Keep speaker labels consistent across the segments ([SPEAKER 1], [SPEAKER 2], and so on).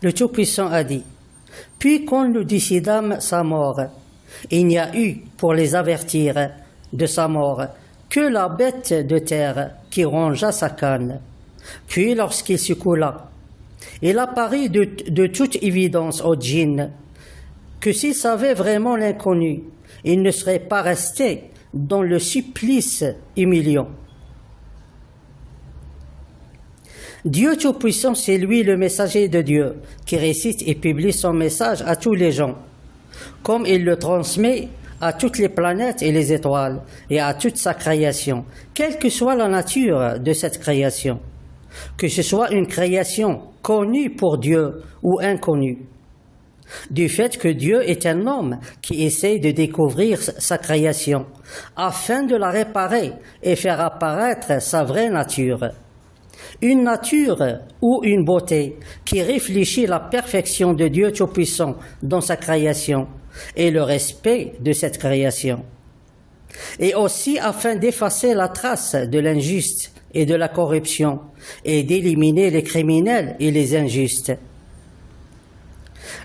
[SPEAKER 1] Le Tout-Puissant a dit: « Puis quand nous décidâmes sa mort, il n'y a eu pour les avertir de sa mort que la bête de terre qui rongea sa canne. Puis lorsqu'il se coula, il apparut de toute évidence au djinn que s'il savait vraiment l'inconnu, il ne serait pas resté dans le supplice humiliant. » Dieu Tout-Puissant, c'est lui le messager de Dieu, qui récite et publie son message à tous les gens, comme il le transmet à toutes les planètes et les étoiles, et à toute sa création, quelle que soit la nature de cette création, que ce soit une création connue pour Dieu ou inconnue. Du fait que Dieu est un homme qui essaie de découvrir sa création, afin de la réparer et faire apparaître sa vraie nature. Une nature ou une beauté qui réfléchit la perfection de Dieu Tout-Puissant dans sa création et le respect de cette création. Et aussi afin d'effacer la trace de l'injuste et de la corruption et d'éliminer les criminels et les injustes.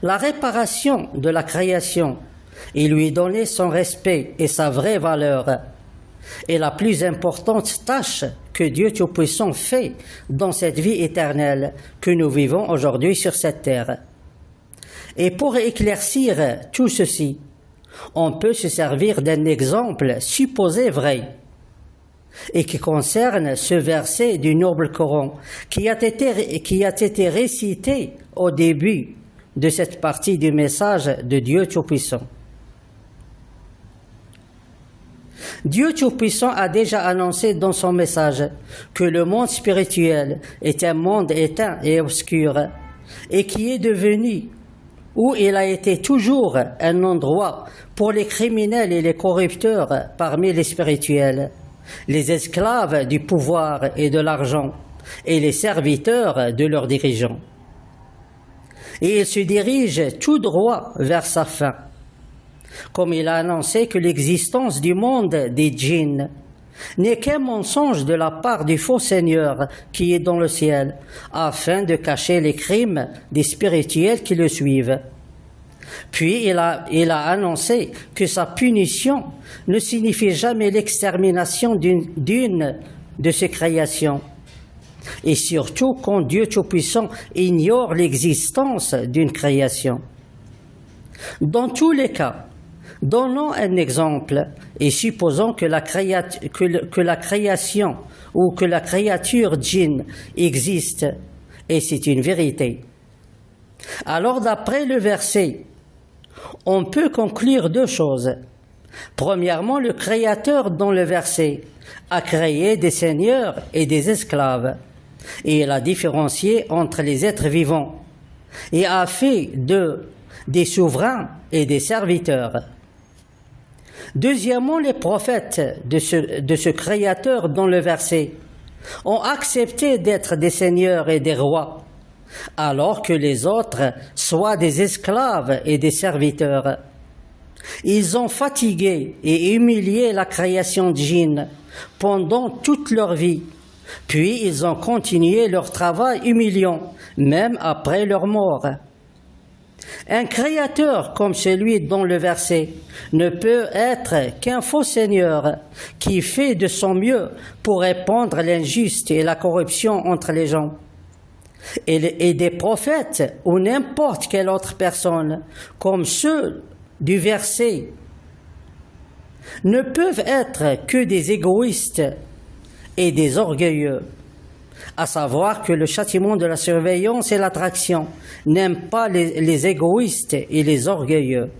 [SPEAKER 1] La réparation de la création et lui donner son respect et sa vraie valeur est la plus importante tâche que Dieu Tout-Puissant fait dans cette vie éternelle que nous vivons aujourd'hui sur cette terre. Et pour éclaircir tout ceci, on peut se servir d'un exemple supposé vrai et qui concerne ce verset du noble Coran qui a été récité au début de cette partie du message de Dieu Tout-Puissant. Dieu Tout-Puissant a déjà annoncé dans son message que le monde spirituel est un monde éteint et obscur et qui est devenu, où il a été toujours un endroit pour les criminels et les corrupteurs parmi les spirituels, les esclaves du pouvoir et de l'argent et les serviteurs de leurs dirigeants. Et il se dirige tout droit vers sa fin, comme il a annoncé que l'existence du monde des djinns n'est qu'un mensonge de la part du faux Seigneur qui est dans le ciel, afin de cacher les crimes des spirituels qui le suivent. Puis il a annoncé que sa punition ne signifie jamais l'extermination d'une de ses créations, et surtout quand Dieu Tout-Puissant ignore l'existence d'une création. Dans tous les cas, donnons un exemple et supposons que la création ou que la créature djinn existe, et c'est une vérité. Alors d'après le verset, on peut conclure deux choses. Premièrement, le Créateur dans le verset a créé des seigneurs et des esclaves, et il a différencié entre les êtres vivants, et a fait des souverains et des serviteurs. Deuxièmement, les prophètes de ce Créateur dans le verset ont accepté d'être des seigneurs et des rois, alors que les autres soient des esclaves et des serviteurs. Ils ont fatigué et humilié la création djinn pendant toute leur vie, puis ils ont continué leur travail humiliant, même après leur mort. Un créateur comme celui dans le verset ne peut être qu'un faux seigneur qui fait de son mieux pour répandre l'injuste et la corruption entre les gens. Et des prophètes ou n'importe quelle autre personne, comme ceux du verset, ne peuvent être que des égoïstes et des orgueilleux, à savoir que le châtiment de la surveillance et l'attraction n'aiment pas les égoïstes et les orgueilleux.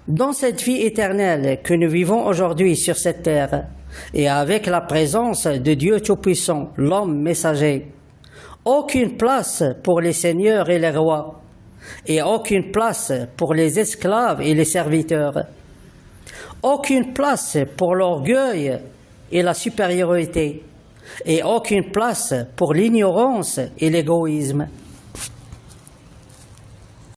[SPEAKER 1] Dans cette vie éternelle que nous vivons aujourd'hui sur cette terre, et avec la présence de Dieu Tout-Puissant, l'homme messager, aucune place pour les seigneurs et les rois, et aucune place pour les esclaves et les serviteurs, aucune place pour l'orgueil et la supériorité, et aucune place pour l'ignorance et l'égoïsme.